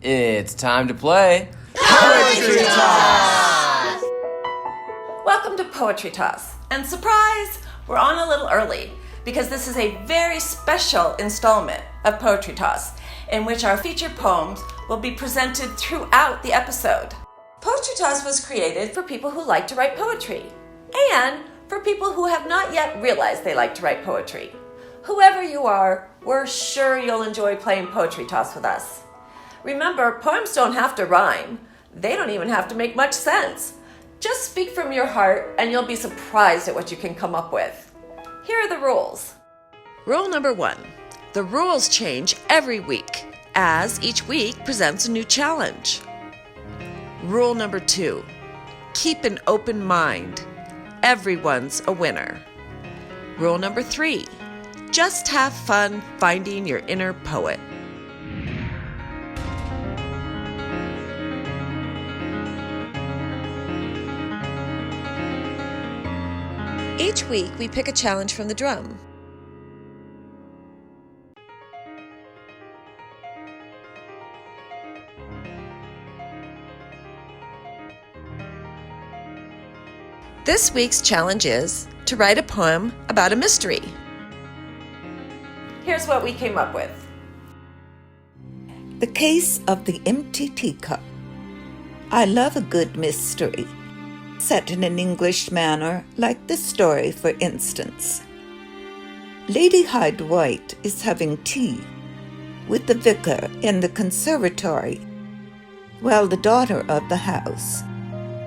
It's time to play Poetry Toss! Welcome to Poetry Toss. And surprise, we're on a little early because this is a very special installment of Poetry Toss in which our featured poems will be presented throughout the episode. Poetry Toss was created for people who like to write poetry and for people who have not yet realized they like to write poetry. Whoever you are, we're sure you'll enjoy playing Poetry Toss with us. Remember, poems don't have to rhyme. They don't even have to make much sense. Just speak from your heart and you'll be surprised at what you can come up with. Here are the rules. Rule number 1. The rules change every week, as each week presents a new challenge. Rule number 2. Keep an open mind. Everyone's a winner. Rule number 3. Just have fun finding your inner poet. Each week, we pick a challenge from the drum. This week's challenge is to write a poem about a mystery. Here's what we came up with. The Case of the Empty Teacup. I love a good mystery, set in an English manner, like this story, for instance. Lady Hyde-White is having tea with the vicar in the conservatory, while the daughter of the house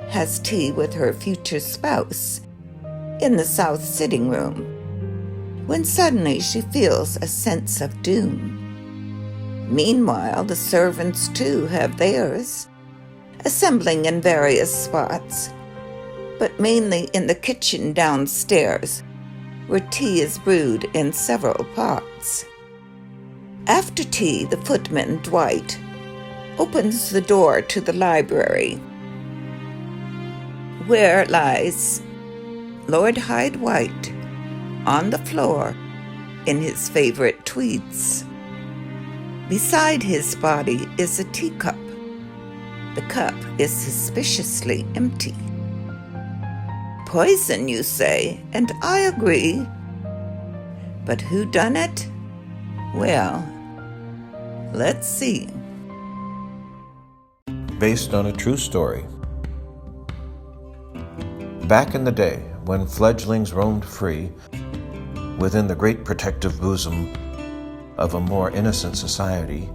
has tea with her future spouse in the south sitting room, when suddenly she feels a sense of doom. Meanwhile, the servants too have theirs, assembling in various spots, but mainly in the kitchen downstairs, where tea is brewed in several pots. After tea, the footman, Dwight, opens the door to the library, where lies Lord Hyde-White on the floor in his favorite tweeds. Beside his body is a teacup. The cup is suspiciously empty. Poison, you say, and I agree. But who done it? Well, let's see. Based on a true story. Back in the day, when fledglings roamed free within the great protective bosom of a more innocent society,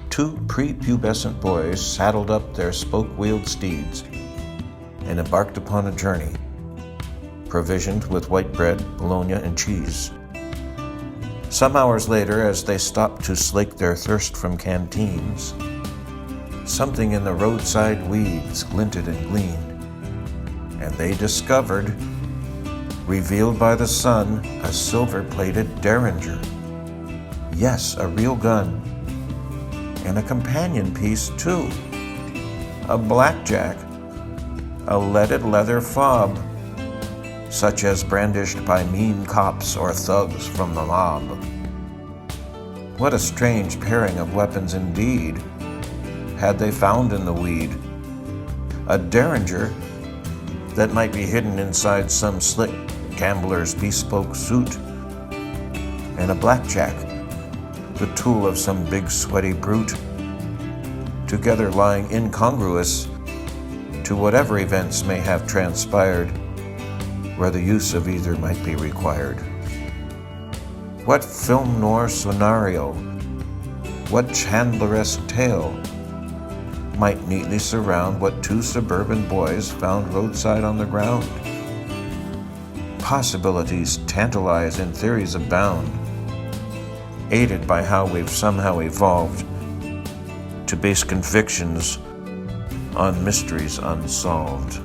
two prepubescent boys saddled up their spoke-wheeled steeds and embarked upon a journey, provisioned with white bread, bologna, and cheese. Some hours later, as they stopped to slake their thirst from canteens, something in the roadside weeds glinted and gleamed, and they discovered, revealed by the sun, a silver-plated Derringer. Yes, a real gun. And a companion piece, too. A blackjack. A leaded leather fob, such as brandished by mean cops or thugs from the mob. What a strange pairing of weapons indeed had they found in the weed. A Derringer that might be hidden inside some slick gambler's bespoke suit, and a blackjack, the tool of some big sweaty brute, together lying incongruous to whatever events may have transpired where the use of either might be required. What film noir scenario, what Chandleresque tale might neatly surround what two suburban boys found roadside on the ground? Possibilities tantalize and theories abound, aided by how we've somehow evolved to base convictions on mysteries unsolved.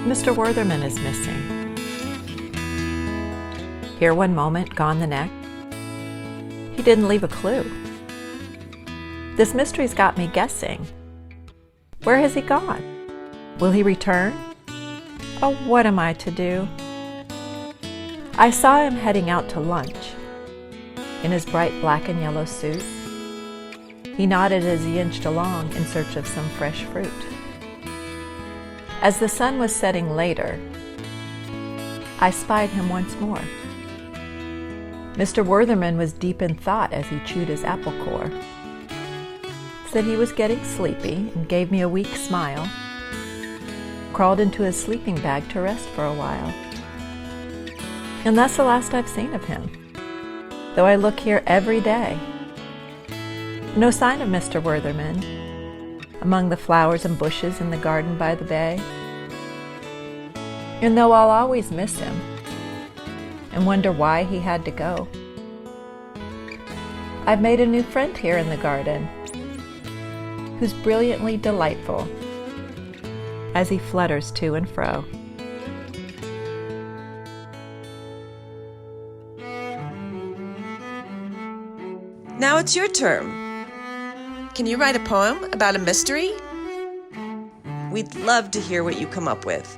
Mr. Wertherman is missing. Here one moment, gone the next. He didn't leave a clue. This mystery's got me guessing. Where has he gone? Will he return? Oh, what am I to do? I saw him heading out to lunch. in his bright black and yellow suit. He nodded as he inched along in search of some fresh fruit. As the sun was setting later, I spied him once more. Mr. Wertherman was deep in thought as he chewed his apple core. Said he was getting sleepy and gave me a weak smile. Crawled into his sleeping bag to rest for a while. And that's the last I've seen of him, though I look here every day. No sign of Mr. Wertherman among the flowers and bushes in the garden by the bay. And though I'll always miss him and wonder why he had to go, I've made a new friend here in the garden who's brilliantly delightful as he flutters to and fro. Now it's your turn. Can you write a poem about a mystery? We'd love to hear what you come up with.